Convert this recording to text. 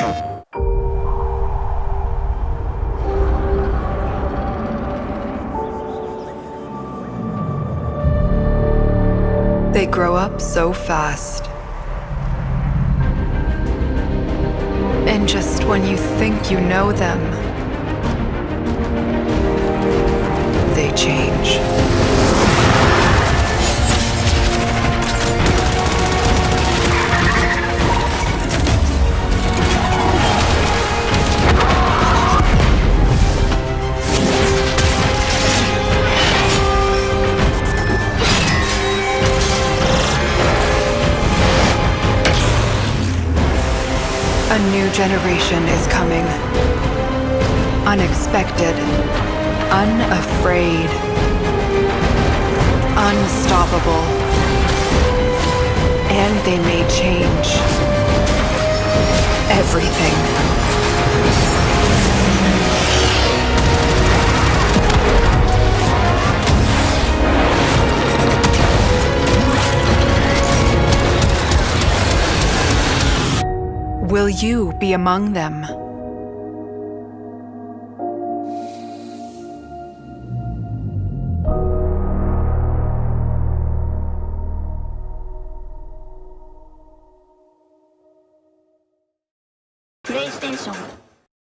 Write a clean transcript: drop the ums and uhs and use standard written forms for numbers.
They grow up so fast. And just when you think you know them, they change. A new generation is coming. Unexpected, unafraid, unstoppable. And they may change everything. Will you be among them?